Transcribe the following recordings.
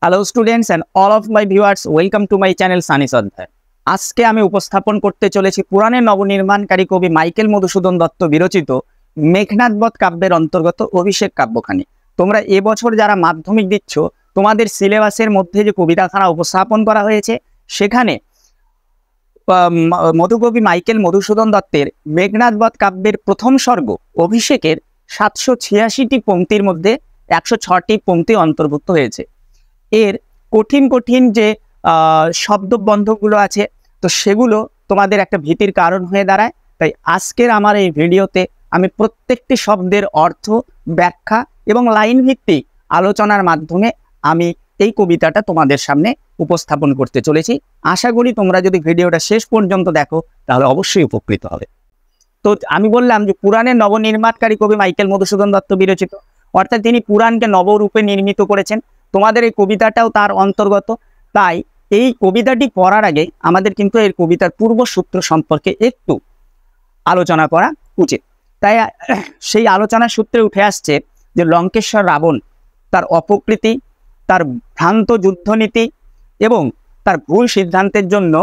Hello students and all of my viewers, welcome to my channel Sanis Adhyay। আজকে আমি উপস্থাপন করতে চলেছি পুরাণের নবনির্মাণকারী কবি মাইকেল মধুসূদন দত্ত বিরচিত মেঘনাদ বধ কাব্যের অন্তর্গত অভিষেক কাব্যখানি। তোমরা এবছর যারা মাধ্যমিক দিচ্ছ, তোমাদের সিলেবাসের মধ্যে যে কবিতাখানা উপস্থাপন করা হয়েছে সেখানে মধুকবি মাইকেল মধুসূদন দত্তের মেঘনাদ বধ কাব্যের প্রথম স্বর্গ অভিষেকের 786টি পংক্তির মধ্যে 106টি পংক্তি অন্তর্ভুক্ত হয়েছে। এর কঠিন কঠিন যে শব্দবন্ধগুলো আছে, তো সেগুলো তোমাদের একটা ভীতির কারণ হয়ে দাঁড়ায়। তাই আজকের আমার এই ভিডিওতে আমি প্রত্যেকটি শব্দের অর্থ, ব্যাখ্যা এবং লাইন ভিত্তিক আলোচনার মাধ্যমে আমি এই কবিতাটা তোমাদের সামনে উপস্থাপন করতে চলেছি। আশা করি তোমরা যদি ভিডিওটা শেষ পর্যন্ত দেখো তাহলে অবশ্যই উপকৃত হবে। তো আমি বললাম যে পুরাণের নবনির্মাণকারী কবি মাইকেল মধুসূদন দত্ত বিরচিত, অর্থাৎ তিনি পুরাণকে নবরূপে নির্মিত করেছেন। তোমাদের এই কবিতাটাও তার অন্তর্গত। তাই এই কবিতাটি পড়ার আগে আমাদের কিন্তু এই কবিতার পূর্বসূত্র সম্পর্কে একটু আলোচনা করা উচিত। তাই সেই আলোচনার সূত্রে উঠে আসছে যে লঙ্কেশ্বর রাবণ তার অপকৃতি, তার ভ্রান্ত যুদ্ধনীতি এবং তার ভুল সিদ্ধান্তের জন্য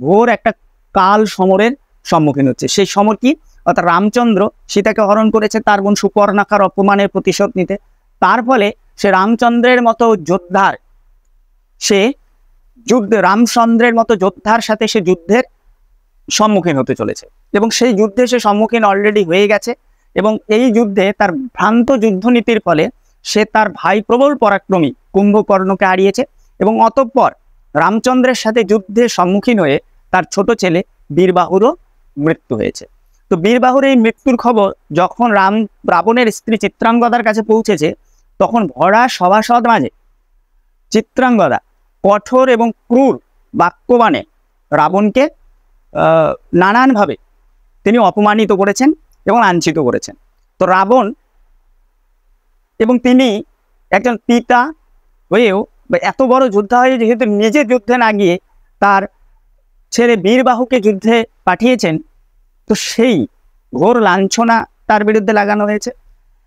ঘোর একটা কাল সমরের সম্মুখীন হচ্ছে। সেই সমর কি? অর্থাৎ রামচন্দ্র সীতাকে হরণ করেছে তার বোন সুপর্ণাখার অপমানের প্রতিশোধ নিতে। তার ফলে সে রামচন্দ্রের মতো যোদ্ধার সাথে সে যুদ্ধের সম্মুখীন হতে চলেছে এবং সেই যুদ্ধে সে সম্মুখীন অলরেডি হয়ে গেছে। এবং এই যুদ্ধে তার ভ্রান্ত যুদ্ধনীতির ফলে সে তার ভাই প্রবল পরাক্রমী কুম্ভকর্ণকে হারিয়েছে এবং অতঃপর রামচন্দ্রের সাথে যুদ্ধের সম্মুখীন হয়ে তার ছোট ছেলে বীরবাহুরও মৃত্যু হয়েছে। তো বীরবাহুর এই মৃত্যুর খবর যখন রাবণের স্ত্রী চিত্রাঙ্গদার কাছে পৌঁছেছে, তখন ভরা সভাসদ মাঝে চিত্রাঙ্গদা কঠোর এবং ক্রূর বাক্যবাণে রাবণকে নানানভাবে তিনি অপমানিত করেছেন এবং লাঞ্ছিত করেছেন। তো রাবণ এবং তিনি একজন পিতা হয়েও এত বড় যোদ্ধা হয়ে যেহেতু নিজে যুদ্ধে না গিয়ে তার ছেলে বীরবাহুকে যুদ্ধে পাঠিয়েছেন, তো সেই ঘোর লাঞ্ছনা তার বিরুদ্ধে লাগানো হয়েছে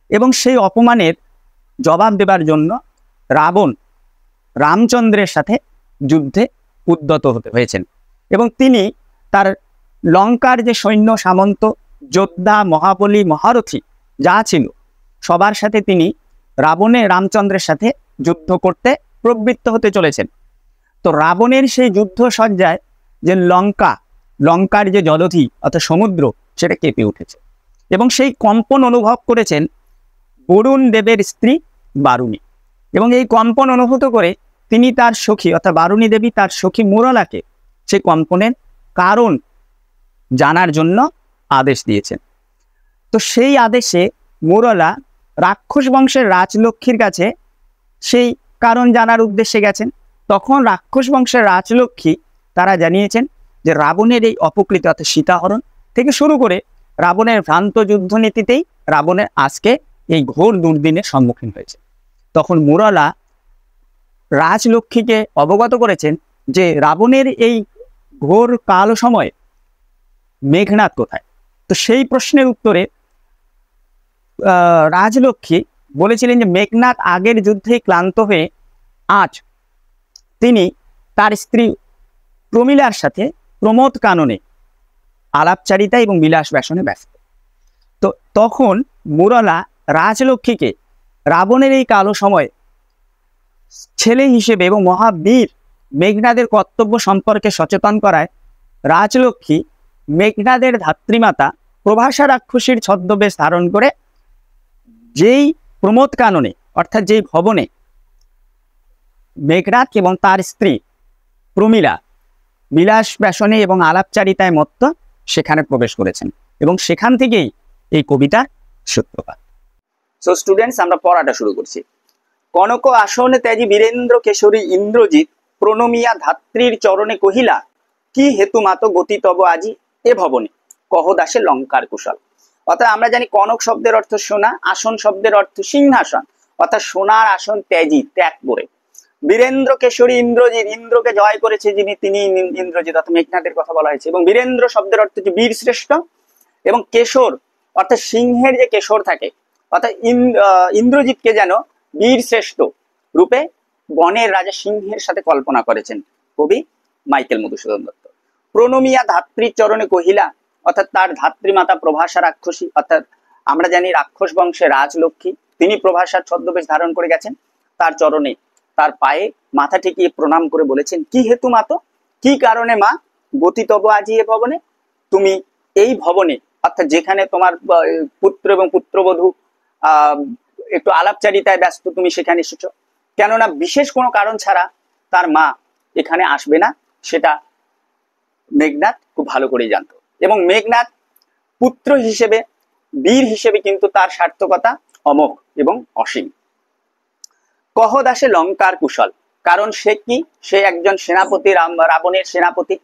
এবং সেই অপমানের জবাব দেবার জন্য রাবণ রামচন্দ্রের সাথে যুদ্ধে উদ্যত হতে হয়েছেন এবং তিনি তার লঙ্কার যে সৈন্য সামন্ত যোদ্ধা মহাবলী মহারথী যা ছিল সবার সাথে তিনি রামচন্দ্রের সাথে যুদ্ধ করতে প্রবৃত্ত হতে চলেছেন। তো রাবণের সেই যুদ্ধ সজ্জায় যে লঙ্কার যে জলধি অর্থাৎ সমুদ্র সেটা কেঁপে উঠেছে এবং সেই কম্পন অনুভব করেছেন বরুণ দেবের স্ত্রী বারুণী। এবং এই কম্পন অনুভূত করে তিনি তার সখী অর্থাৎ বারুণী দেবী তার সখী মুরলাকে সেই কম্পনের কারণ জানার জন্য আদেশ দিয়েছেন। তো সেই আদেশে মুরলা রাক্ষস বংশের রাজলক্ষ্মীর কাছে সেই কারণ জানার উদ্দেশ্যে গেছেন। তখন রাক্ষস বংশের রাজলক্ষ্মী তারা জানিয়েছেন যে রাবণের এই অপকৃত অর্থাৎ সীতাহরণ থেকে শুরু করে রাবণের ভ্রান্ত যুদ্ধনীতিতেই রাবণের আজকে এই ঘোর দুর্দিনের সম্মুখীন হয়েছে। তখন মুরলা রাজলক্ষ্মীকে অবগত করেছেন যে রাবণের এই ঘোর কাল সময়ে মেঘনাদ কোথায়। তো সেই প্রশ্নের উত্তরে রাজলক্ষ্মী বলেছিলেন যে মেঘনাদ আগের যুদ্ধে ক্লান্ত হয়ে আজ তিনি তার স্ত্রী প্রমীলার সাথে প্রমোদ কাননে আলাপচারিতা এবং বিলাস ব্যাসনে ব্যস্ত। তো তখন মুরলা রাজলক্ষ্মীকে রাবণের এই কালো সময়ে ছেলে হিসেবে এবং মহাবীর মেঘনাদের কর্তব্য সম্পর্কে সচেতন করায় রাজলক্ষ্মী মেঘনাদের ধাত্রীমাতা প্রভাসা রাক্ষসীর ছদ্মবেশ ধারণ করে যেই প্রমোদ কাননে অর্থাৎ যেই ভবনে মেঘনাদ এবং তার স্ত্রী প্রমীলা বিলাস ব্যাসনে এবং আলাপচারিতায় মত্ত সেখানে প্রবেশ করেছেন এবং সেখান থেকেই এই কবিতার সূত্রপাত। সো স্টুডেন্টস, আমরা পড়াটা শুরু করছি। কনক আসনে ত্যাজি বীরেন্দ্র কেশরী ইন্দ্রজিৎ প্রণমিয়া ধাত্রীর চরণে কহিলা, কি হেতু মাত গতি তব আজি এ ভবনে, কহ দাসে লঙ্কার কুশল। অর্থাৎ আমরা জানি কনক শব্দের অর্থ সোনা, আসন শব্দের অর্থ সিংহাসন, অর্থাৎ সোনার আসন ত্যাজি ত্যাগ করে। বীরেন্দ্র কেশরী ইন্দ্রজিৎ, ইন্দ্রকে জয় করেছে যিনি তিনি ইন্দ্রজিৎ অর্থাৎ মেঘনাদের কথা বলা হয়েছে। এবং বীরেন্দ্র শব্দের অর্থ হচ্ছে বীর শ্রেষ্ঠ এবং কেশর অর্থাৎ সিংহের যে কেশর থাকে অর্থাৎ ইন্দ্রজিৎকে যেন বীর শ্রেষ্ঠ রূপে বনের রাজা সিংহের সাথে কল্পনা করেছেন কবি মাইকেল মধুসূদন দত্ত। প্রণমিয়া ধাত্রীর চরণে কহিলা, অর্থাৎ তার ধাত্রীমাতা প্রভাষা রাক্ষসী, অর্থাৎ আমরা জানি রাক্ষস বংশে রাজলক্ষ্মী, তিনি প্রভাষার ছদ্মবেশ ধারণ করে গেছেন, তার চরণে তার পায়ে মাথা ঠেকিয়ে প্রণাম করে বলেছেন, কি হেতু মাতো, কি কারণে মা গতি তব আজি এ ভবনে, তুমি এই ভবনে অর্থাৎ যেখানে তোমার পুত্র এবং পুত্রবধূ একটু আলাপচারিতায় ব্যস্ত, তুমি সেখানে এসেছো, কেননা বিশেষ কোনো কারণ ছাড়া তার মা এখানে আসবে না, সেটা মেঘনাদ খুব ভালো করেই জানতো। এবং মেঘনাদ পুত্র হিসেবে, বীর হিসেবে কিন্তু তার সার্থকতা অমোঘ এবং অসীম। কহ দাসে লঙ্কার কুশল, কারণ সে কি, সে একজন সেনাপতি, রাবণের সেনাপতি,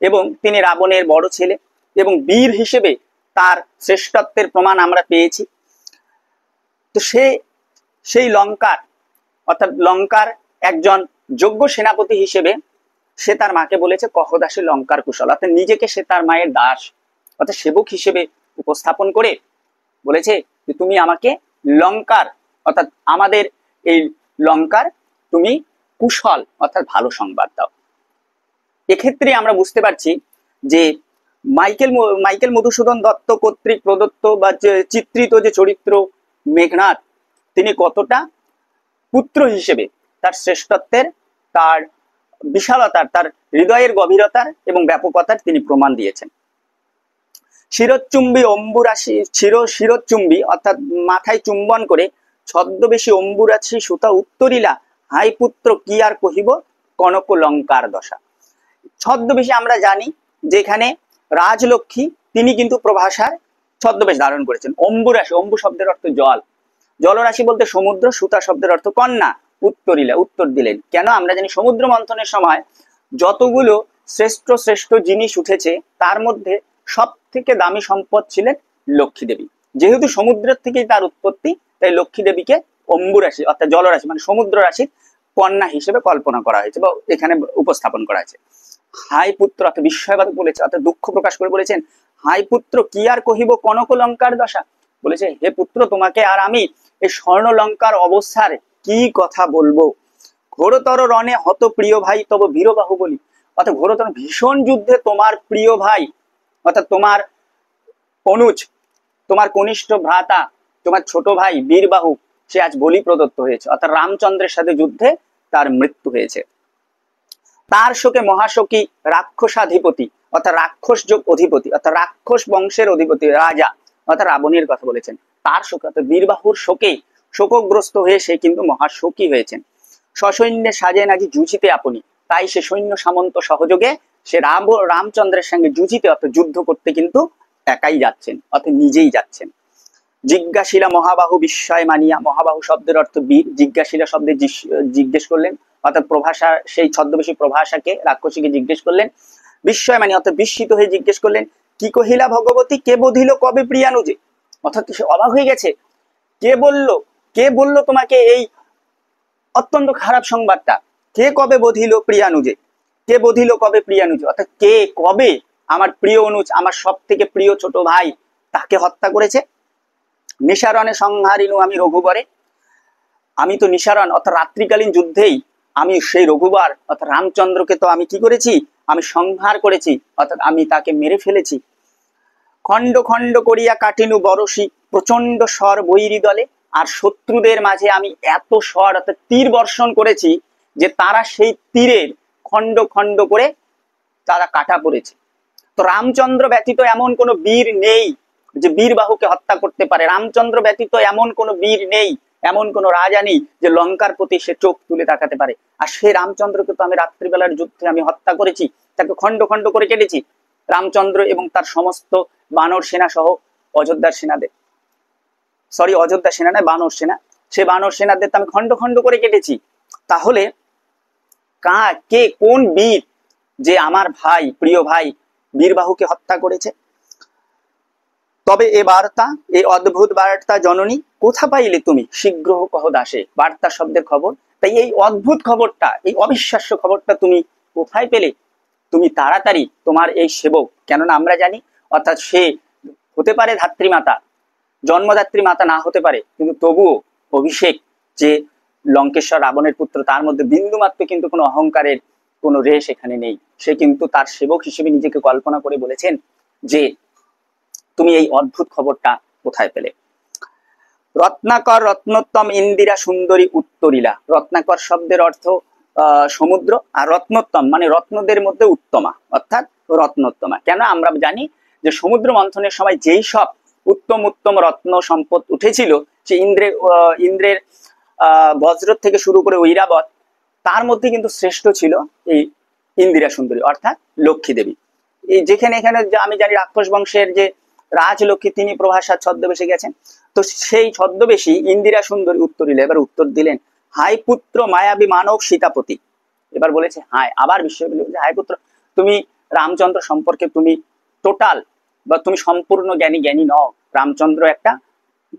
এবং তিনি রাবণের বড় ছেলে, এবং বীর হিসেবে তার শ্রেষ্ঠত্বের প্রমাণ আমরা পেয়েছি। তো সেই লঙ্কার অর্থাৎ লঙ্কার একজন যোগ্য সেনাপতি হিসেবে সে তার মাকে বলেছে কহ দাসে লঙ্কার কুশল, অর্থাৎ নিজেকে সে তার মায়ের দাস অর্থাৎ সেবক হিসেবে উপস্থাপন করে বলেছে যে তুমি আমাকে লঙ্কার অর্থাৎ আমাদের এই লঙ্কার তুমি কুশল অর্থাৎ ভালো সংবাদ দাও। এক্ষেত্রে আমরা বুঝতে পারছি যে মাইকেল মধুসূদন দত্ত কর্তৃক প্রদত্ত বা চিত্রিত যে চরিত্র মেঘনাদ, তিনি কতটা পুত্র হিসেবে তার শ্রেষ্ঠত্বের, তার বিশালতার, তার হৃদয়ের গভীরতার এবং ব্যাপকতার তিনি প্রমাণ দিয়েছেন। শিরোচ্চুম্বী অম্বুরাশি শিরোচ্চুম্বী অর্থাৎ মাথায় চুম্বন করে ছদ্মবেশী অম্বুরাশি সুতা উত্তরিলা, হাই পুত্র কি আর কহিব কনক লঙ্কার দশা। ছদ্মবেশী আমরা জানি যেখানে রাজলক্ষ্মী তিনি কিন্তু প্রভাষার ছদ্মবেশ ধারণ করেছেন। অম্বুরাশি, অম্বু শব্দের অর্থ জল, জলরাশি বলতে সমুদ্র, সুতা শব্দের অর্থ কন্যা, উত্তরিলা উত্তর দিলেন। কেন আমরা জানি সমুদ্র মন্থনের সময় যতগুলো শ্রেষ্ঠ শ্রেষ্ঠ জিনিস উঠেছে তার মধ্যে সব থেকে দামি সম্পদ ছিলেন লক্ষ্মী দেবী। যেহেতু সমুদ্রের থেকেই তার উৎপত্তি, তাই লক্ষ্মী দেবীকে অম্বুরাশি অর্থাৎ জলরাশি মানে সমুদ্র রাশির কন্যা হিসেবে কল্পনা করা হয়েছে বা এখানে উপস্থাপন করা হয়েছে। হাই পুত্র অর্থাৎ বিস্ময়বাদ বলেছে, অর্থাৎ দুঃখ প্রকাশ করে বলেছেন, হাই পুত্র কি আর কহিব কনক লঙ্কার দশা, বলেছে হে পুত্র তোমাকে আর আমি এই স্বর্ণ লঙ্কার অবস্থার কি কথা বলবো। ঘোরতর রণে হত প্রিয় ভাই তব বীরবাহু বলি, অর্থাৎ ঘোরতর ভীষণ যুদ্ধে তোমার প্রিয় ভাই অর্থাৎ তোমার অনুজ, তোমার কনিষ্ঠ ভ্রাতা, তোমার ছোট ভাই বীরবাহু সে আজ বলি প্রদত্ত হয়েছে, অর্থাৎ রামচন্দ্রের সাথে যুদ্ধে তার মৃত্যু হয়েছে। তার শোকে মহাশোকী রাক্ষসাধিপতি অর্থাৎ রাক্ষস যোগ অধিপতি অর্থাৎ রাক্ষস বংশের অধিপতি রাজা অর্থাৎ রাবণের কথা বলেছেন। তার শোকে অর্থাৎ বীরবাহুর শোকে শোকগ্রস্ত হয়ে সে কিন্তু মহাশোকী হয়েছেন। সসৈন্যে সাজেন আজি যুঝিতে আপনি, তাই সে সৈন্য সামন্ত সহযোগে সে রামচন্দ্রের সঙ্গে যুঝিতে অর্থাৎ যুদ্ধ করতে কিন্তু একাই যাচ্ছেন অর্থাৎ নিজেই যাচ্ছেন। জিজ্ঞাসিলা মহাবাহু বিস্ময় মানিয়া, মহাবাহু শব্দের অর্থ বীর, জিজ্ঞাসিলা শব্দে জিজ্ঞেস করলেন অর্থাৎ প্রভাষা, সেই ছদ্মবেশী প্রভাষাকে রাক্ষসীকে জিজ্ঞেস করলেন। বিস্ময় মানি অর্থাৎ বিস্মিত হয়ে জিজ্ঞেস করলেন, কি কহিলা ভগবতী, কে বধিল কবে প্রিয়ানুজে, অর্থাৎ সে অবাক হয়ে গেছে, কে বলল তোমাকে এই অত্যন্ত খারাপ সংবাদটা, কে কবে বধিল প্রিয়ানুজে, কে বধিল কবে প্রিয়ানুজে অর্থাৎ কে কবে আমার প্রিয় অনুজ, আমার সব থেকে প্রিয় ছোট ভাই তাকে হত্যা করেছে। নিসারণে সংহারিনু আমি রঘুবরে, আমি তো নিসারণ অর্থাৎ রাত্রিকালীন যুদ্ধেই আমি সেই রঘুবর অর্থাৎ রামচন্দ্রকে তো আমি কি করেছি, আমি সংহার করেছি অর্থাৎ আমি তাকে মেরে ফেলেছি। খণ্ড খণ্ড করিয়া কাটিনু বরশি প্রচন্ড স্বর বৈরী দলে, আর শত্রুদের মাঝে আমি এত স্বর অর্থাৎ তীর বর্ষণ করেছি যে তারা সেই তীরের খণ্ড খণ্ড করে তারা কাটা পড়েছে। তো রামচন্দ্র ব্যতীত এমন কোনো বীর নেই যে বীরবাহুকে হত্যা করতে পারে, রামচন্দ্র ব্যতীত এমন কোনো বীর নেই, এমন কোনো রাজা নেই যে লঙ্কার প্রতি সে চোখ তুলে তাকাতে পারে। আর সেই রামচন্দ্রকে তো আমি রাত্রিবেলার যুদ্ধে আমি হত্যা করেছি, তাকে খণ্ড খণ্ড করে কেটেছি। রামচন্দ্র এবং তার সমস্ত বানর সেনা সহ অযোধ্যার সেনাদের, অযোধ্যা সেনা নয় বানর সেনা, সে বানর সেনাদের তো আমি খণ্ড খণ্ড করে কেটেছি। তাহলে কে কোন বীর যে আমার ভাই প্রিয় ভাই বীরবাহুকে হত্যা করেছে? তবে এ বার্তা, এই অদ্ভুত বার্তা জননী কোথা পাইলে তুমি, শীঘ্র কহ দাসে, বার্তা শব্দের খবর, তাই এই অদ্ভুত খবরটা, এই অবিশ্বাস্য খবরটা তুমি কোথায় পেলে? তুমি তাড়াতাড়ি তোমার এই সেবক, কেননা আমরা জানি অর্থাৎ সে হতে পারে ধাত্রী মাতা, জন্মদাত্রী মাতা না হতে পারে, কিন্তু তবুও অভিষেক যে লঙ্কেশ্বর রাবণের পুত্র, তার মধ্যে বিন্দুমাত্র কিন্তু কোনো অহংকারের কোনো রেশ এখানে নেই। সে কিন্তু তার সেবক হিসেবে নিজেকে কল্পনা করে বলেছেন যে তুমি এই অদ্ভুত খবরটা কোথায় পেলে। রত্নাকর রত্নোত্তম ইন্দিরা সুন্দরী উত্তরীলা। রত্নাকর শব্দের অর্থ সমুদ্র, আর রত্নোত্তম মানে রত্নদের মধ্যে উত্তমা, অর্থাৎ রত্নোত্তমা। কেন? আমরা জানি যে সমুদ্র মন্থনের সময় যেই সব উত্তম উত্তম রত্ন সম্পদ উঠেছিল, সে ইন্দ্রের বজ্র থেকে শুরু করে ঐরাবত, তার মধ্যে কিন্তু শ্রেষ্ঠ ছিল এই ইন্দিরা সুন্দরী অর্থাৎ লক্ষ্মী দেবী। এই যেখানে এখানে আমি জানি রাক্ষস বংশের যে রাজলক্ষ্মী তিনি প্রভাসার ছদ্মবেশে গেছেন, তো সেই ছদ্মবেশী ইন্দিরা সুন্দরী উত্তরীলা এবার উত্তর দিলেন, হাই পুত্র মায়াবী মানব সীতাপতি। এবার বলেছে হাই, আবার বিশ্বকবি বলেছে হাই পুত্র, তুমি রামচন্দ্র সম্পর্কে তুমি টোটাল বা তুমি সম্পূর্ণ জ্ঞানী নও। রামচন্দ্র একটা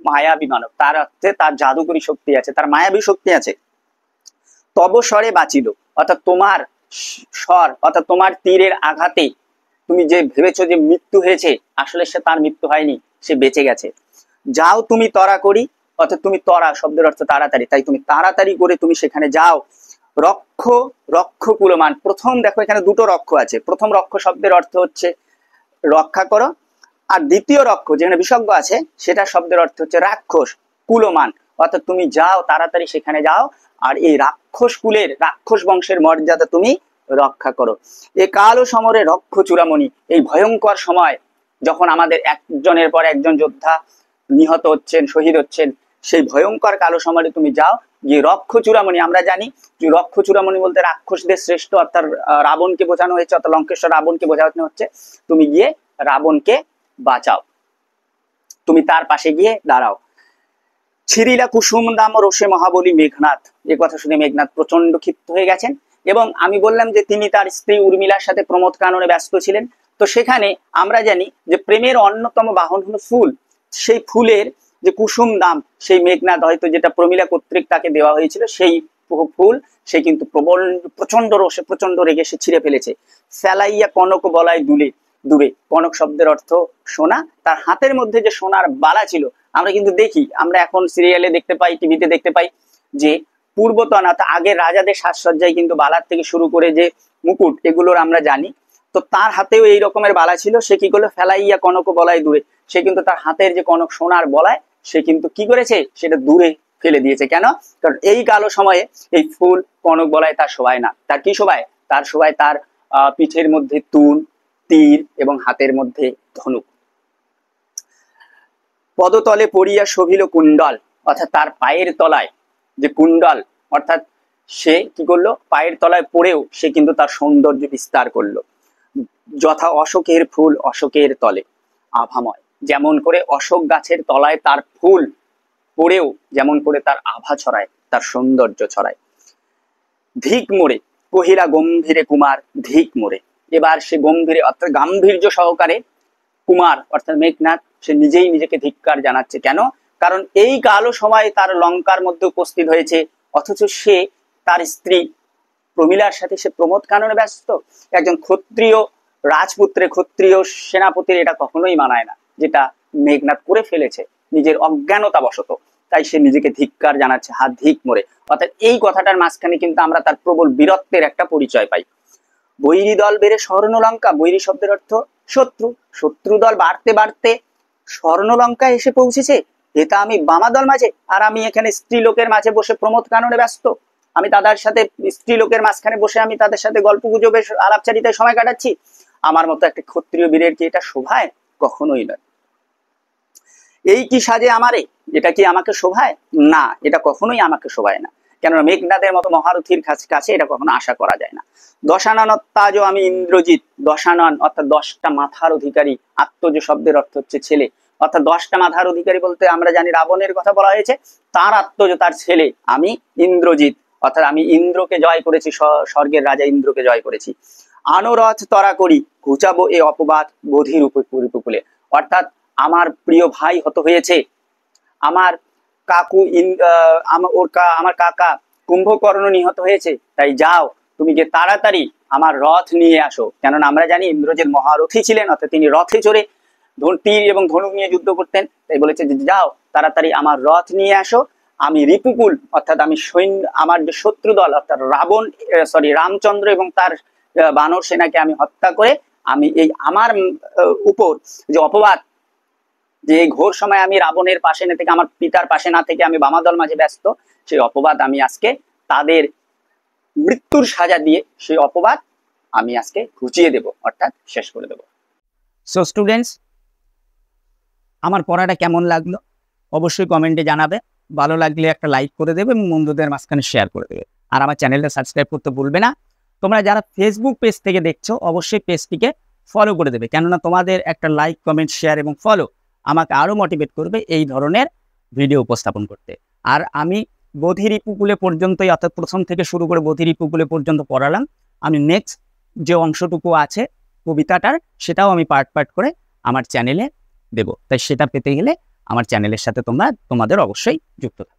মায়াবী মানব, তার অর্থে তার জাদুকরী শক্তি আছে, তার মায়াবী শক্তি আছে। তব স্বরে বাঁচিল, অর্থাৎ তোমার স্বর অর্থাৎ তোমার তীরের আঘাতে তুমি যে ভেবেছো যে মৃত্যু হয়েছে, আসলে সে তার মৃত্যু হয়নি, সে বেঁচে গেছে। যাও তুমি তরা করি, অর্থাৎ তুমি তরা শব্দের অর্থ তাড়াতাড়ি, তাই তুমি তাড়াতাড়ি করে তুমি সেখানে যাও। রক্ষ রক্ষ কুলমান। প্রথম দেখো এখানে দুটো রক্ষ আছে। প্রথম রক্ষ শব্দের অর্থ হচ্ছে রক্ষা করো, আর দ্বিতীয় রক্ষ যেখানে বিসর্গ আছে সেটা শব্দের অর্থ হচ্ছে রাক্ষস কুলমান, অর্থাৎ তুমি যাও তাড়াতাড়ি সেখানে যাও আর এই রাক্ষস কুলের রাক্ষস বংশের মর্যাদা তুমি রক্ষা করো। এ কালো সমরে রক্ষ চূড়ামণি, এই ভয়ঙ্কর সময় যখন আমাদের একজনের পর একজন যোদ্ধা নিহত হচ্ছেন, শহীদ হচ্ছেন, সেই ভয়ঙ্কর কালো সমরে তুমি যাও গিয়ে রক্ষ চূড়ামণি। আমরা জানি যে রক্ষ চূড়ামণি বলতে রাক্ষসদের শ্রেষ্ঠ অর্থাৎ রাবণকে বোঝানো হয়েছে, অর্থাৎ লঙ্কেশ্বর রাবণকে বোঝানো হচ্ছে। তুমি গিয়ে রাবণকে বাঁচাও, তুমি তার পাশে গিয়ে দাঁড়াও। ছিরিলা কুসুম দাম রোষে মহাবলী মেঘনাথ। এ কথা শুনে মেঘনাথ প্রচন্ড ক্ষিপ্ত হয়ে গেছেন, এবং আমি বললাম যে তিনি তার স্ত্রী উর্মিলার সাথে প্রমোদ কাননে ব্যস্ত ছিলেন। তো সেখানে আমরা জানি যে প্রেমের অন্যতম বাহন হলো ফুল, সেই ফুলের যে কুসুম দাম, সেই মেঘনাথ হয়তো যেটা প্রমিলা কর্তৃক তাকে দেওয়া হয়েছিল সেই ফুল সে কিন্তু প্রচন্ড রোষে প্রচন্ড রেগে সে ছিঁড়ে ফেলেছে। ফেলাইয়া কনক বলায় দুলে ডুবে। কনক শব্দের অর্থ সোনা, তার হাতের মধ্যে যে সোনার বালা ছিল, আমরা কিন্তু দেখি, আমরা এখন সিরিয়ালে দেখতে পাই, টিভিতে দেখতে পাই যে পূর্বতন অর্থাৎ আগের রাজাদের সাজসজ্জায় কিন্তু বালার থেকে শুরু করে যে মুকুট এগুলোর আমরা জানি। তো তার হাতেও এই রকমের বালা ছিল, সে কি করলো ফেলাইয়া কনক বলায় দূরে, সে কিন্তু তার হাতের যে কনক সোনার বলায় সে কিন্তু কি করেছে সেটা দূরে ফেলে দিয়েছে। কেন? কারণ এই কালো সময়ে এই ফুল কনক বলায় তার শোভায় না। তার কি শোভায়? তার শোভায় তার পিঠের মধ্যে তুন, তীর এবং হাতের মধ্যে ধনুক। পদতলে পড়িয়া শোভিল কুণ্ডল, অর্থাৎ তার পায়ের তলায় যে কুণ্ডল, অর্থাৎ সে কি করলো পায়ের তলায় পড়েও সে কিন্তু তার সৌন্দর্য বিস্তার করলো। যথা অশোকের ফুল অশোকের তলে আভাময়, যেমন করে অশোক গাছের তলায় তার ফুল পড়েও যেমন করে তার আভা ছড়ায়, তার সৌন্দর্য ছড়ায়। ধিক মোড়ে কহিলা গম্ভীরে কুমার ধিক মোড়ে। এবার সে গম্ভীরে অর্থাৎ গাম্ভীর্য সহকারে কুমার অর্থাৎ মেঘনাথ সে নিজেই নিজেকে ধিক্কার জানাচ্ছে। কেন? কারণ এই কালো সময় তার লঙ্কার মধ্যে উপস্থিত হয়েছে, অথচ সে তার স্ত্রী প্রমিলার সাথে সে প্রমোদ কাননে ব্যস্ত। একজন ক্ষত্রিয় রাজপুত্রে ক্ষত্রিয় সেনাপতির এটা কখনোই মানায় না, যেটা মেঘনাথ করে ফেলেছে নিজের অজ্ঞানতা বশত। তাই সে নিজেকে ধিক্কার জানাচ্ছে, হাত ধিক মোড়ে। অর্থাৎ এই কথাটার মাঝখানে কিন্তু আমরা তার প্রবল বীরত্বের একটা পরিচয় পাই। বৈরী দল বেড়ে স্বর্ণলঙ্কা, বৈরী শব্দের অর্থ শত্রু, শত্রু দল বাড়তে বাড়তে স্বর্ণলঙ্কায় এসে পৌঁছেছে। এটা আমি বামা দল মাঝে, আর আমি এখানে স্ত্রী লোকের মাঝে বসে প্রমোদ কাননে ব্যস্ত। আমি তাদের সাথে স্ত্রী লোকের মাঝখানে বসে আমি তাদের সাথে গল্প গুজবে আলাপচারিতায় সময় কাটাচ্ছি। আমার মতো একটা ক্ষত্রিয় বীরের কি এটা শোভায়? কখনোই নয়। এই কি সাজে আমারে, এটা কি আমাকে শোভায়? না, এটা কখনোই আমাকে শোভায় না। কেননা মেঘনাদের মতো মহারথীর কাছে এটা কখনো আশা করা যায় না। দশানন অত্যাজ আমি ইন্দ্রজিৎ। দশানন অর্থাৎ 10টা মাথার অধিকারী, আত্মজ শব্দের অর্থ হচ্ছে ছেলে, অর্থাৎ 10টা মাথার অধিকারী বলতে আমরা জানি রাবণের কথা বলা হয়েছে, তার আত্মজ তার ছেলে আমি ইন্দ্রজিৎ, অর্থাৎ আমি ইন্দ্রকে জয় করেছি, স্বর্গের রাজা ইন্দ্রকে জয় করেছি। আনুরথ তরা করি ঘুচাবো এ অপবাদ বোধির উপকূলে। অর্থাৎ আমার প্রিয় ভাই হত হয়েছে, আমার কাকু আমার কাকা কুম্ভকর্ণ নিহত হয়েছে, তাই যাও তুমি যে তাড়াতাড়ি আমার রথ নিয়ে আসো। কেননা আমরা জানি ইন্দ্রজিৎ মহারথী ছিলেন, অর্থাৎ তিনি রথে চড়ে তীর এবং ধনুক নিয়ে যুদ্ধ করতেন। তাই বলেছে যে যাও তাড়াতাড়ি আমার রথ নিয়ে আসো, আমি রিপুকুল অর্থাৎ আমি সৈন্য, আমার যে শত্রু দল অর্থাৎ রামচন্দ্র এবং তার বানর সেনাকে আমি হত্যা করে আমি এই আমার উপর যে অপবাদ, যে এই ঘোর সময় আমি রাবণের পাশে না থেকে, আমার পিতার পাশে না থেকে আমি বামাদল মাঝে ব্যস্ত, সেই অপবাদ আমি আজকে তাদের মৃত্যুর সাজা দিয়ে সেই অপবাদ আমি আজকে ঘুচিয়ে দেব, অর্থাৎ শেষ করে দেব। সো স্টুডেন্টস, আমার পড়াটা কেমন লাগলো অবশ্যই কমেন্টে জানাবে। ভালো লাগলে একটা লাইক করে দেবে এবং বন্ধুদের মাঝখানে শেয়ার করে দেবে। আর আমার চ্যানেলটা সাবস্ক্রাইব করতে ভুলবে না। তোমরা যারা ফেসবুক পেজ থেকে দেখছো অবশ্যই পেজটিকে ফলো করে দেবে, কেননা তোমাদের একটা লাইক, কমেন্ট, শেয়ার এবং ফলো আমাকে আরও মোটিভেট করবে এই ধরনের ভিডিও উপস্থাপন করতে। আর আমি বধির উপকূলে পর্যন্তই, অর্থাৎ প্রথম থেকে শুরু করে বধির উপকূলে পর্যন্ত পড়ালাম। আমি নেক্সট যে অংশটুকু আছে কবিতাটার, সেটাও আমি পার্ট পার্ট করে আমার চ্যানেলে দেব। তাই সেটা পেতে গেলে আমার চ্যানেলের সাথে তোমাদের অবশ্যই যুক্ত থাকবে।